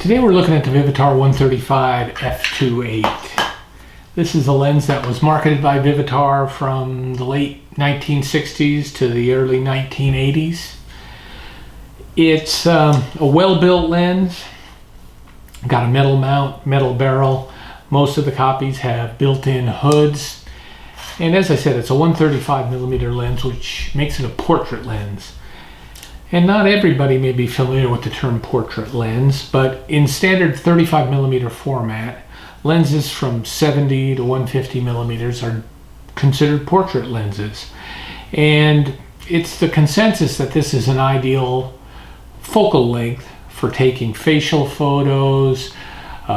Today we're looking at the Vivitar 135 F2.8. This is a lens that was marketed by Vivitar from the late 1960s to the early 1980s. It's a well-built lens, got a metal mount, metal barrel. Most of the copies have built-in hoods. And as I said, it's a 135mm lens, which makes it a portrait lens. And not everybody may be familiar with the term portrait lens, but in standard 35mm format, lenses from 70 to 150 millimeters are considered portrait lenses. And it's the consensus that this is an ideal focal length for taking facial photos,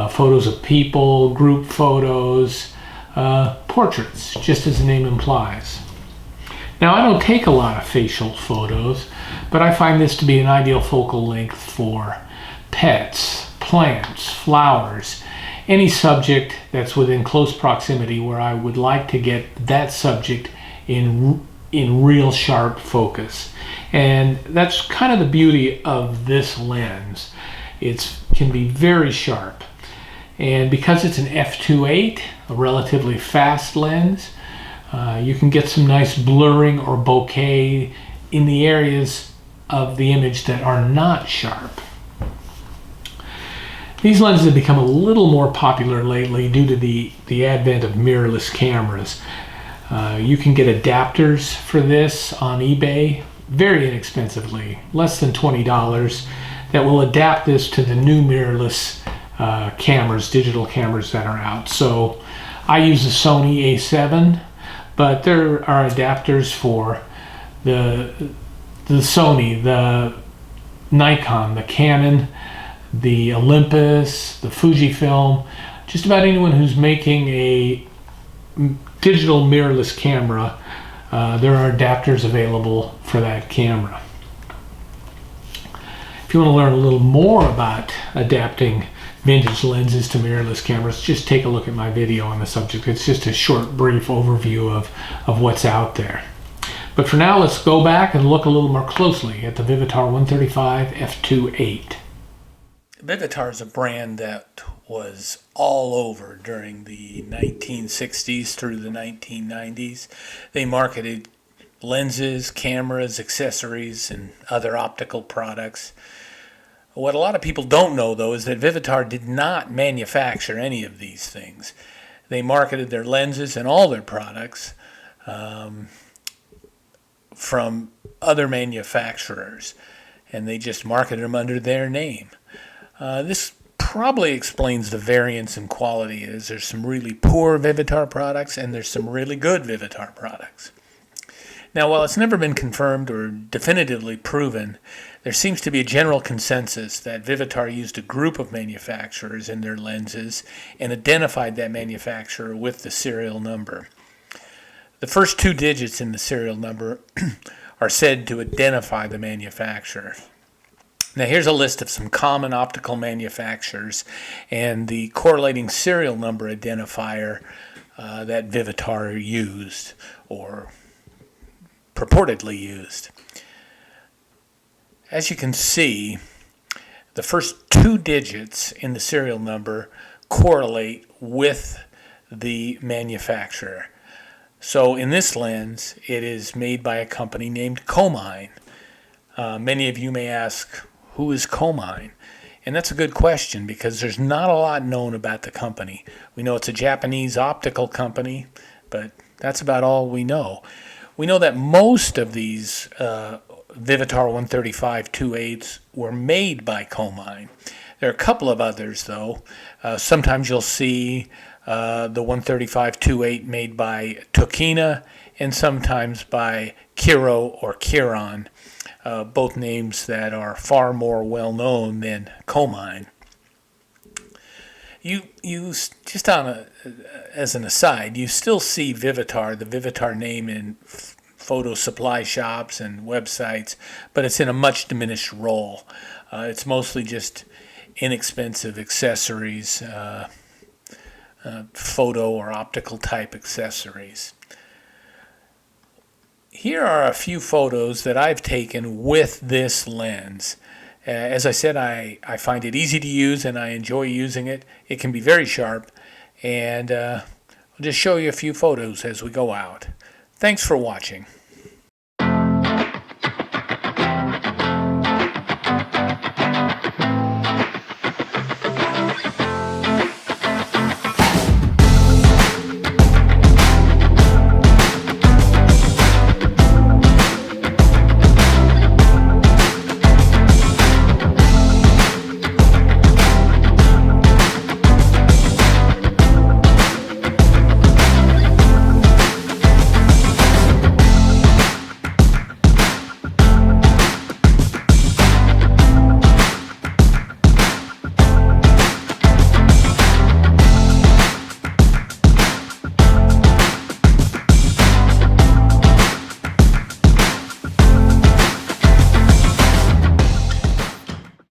photos of people, group photos, portraits, just as the name implies. Now, I don't take a lot of facial photos, but I find this to be an ideal focal length for pets, plants, flowers, any subject that's within close proximity where I would like to get that subject in real sharp focus. And that's kind of the beauty of this lens. It can be very sharp. And because it's an f2.8, a relatively fast lens, you can get some nice blurring or bokeh in the areas of the image that are not sharp. These lenses have become a little more popular lately due to the advent of mirrorless cameras. You can get adapters for this on eBay very inexpensively, less than $20, that will adapt this to the new mirrorless cameras, digital cameras that are out. So I use the Sony A7, but there are adapters for the Sony, the Nikon, the Canon, the Olympus, the Fujifilm, just about anyone who's making a digital mirrorless camera, there are adapters available for that camera. If you want to learn a little more about adapting vintage lenses to mirrorless cameras, just take a look at my video on the subject. It's just a short, brief overview of what's out there. But for now, let's go back and look a little more closely at the Vivitar 135 F2.8. Vivitar is a brand that was all over during the 1960s through the 1990s. They marketed lenses, cameras, accessories, and other optical products. What a lot of people don't know, though, is that Vivitar did not manufacture any of these things. They marketed their lenses and all their products from other manufacturers, and they just marketed them under their name. This probably explains the variance in quality. There's some really poor Vivitar products, and there's some really good Vivitar products. Now, while it's never been confirmed or definitively proven, there seems to be a general consensus that Vivitar used a group of manufacturers in their lenses and identified that manufacturer with the serial number. The first two digits in the serial number are said to identify the manufacturer. Now, here's a list of some common optical manufacturers and the correlating serial number identifier that Vivitar used or purportedly used. As you can see, the first two digits in the serial number correlate with the manufacturer. So in this lens, it is made by a company named Comine. Many of you may ask, who is Comine? And that's a good question because there's not a lot known about the company. We know it's a Japanese optical company, but that's about all we know. We know that most of these Vivitar 135 2.8s were made by Comine. There are a couple of others, though. Sometimes you'll see the 135 2.8 made by Tokina and sometimes by Kiro or Kiron, both names that are far more well-known than Comine. You just as an aside, you still see Vivitar, the Vivitar name in photo supply shops and websites, but it's in a much diminished role. It's mostly just inexpensive accessories, photo or optical type accessories. Here are a few photos that I've taken with this lens. As I said, I find it easy to use and I enjoy using it. It can be very sharp, and I'll just show you a few photos as we go out. Thanks for watching.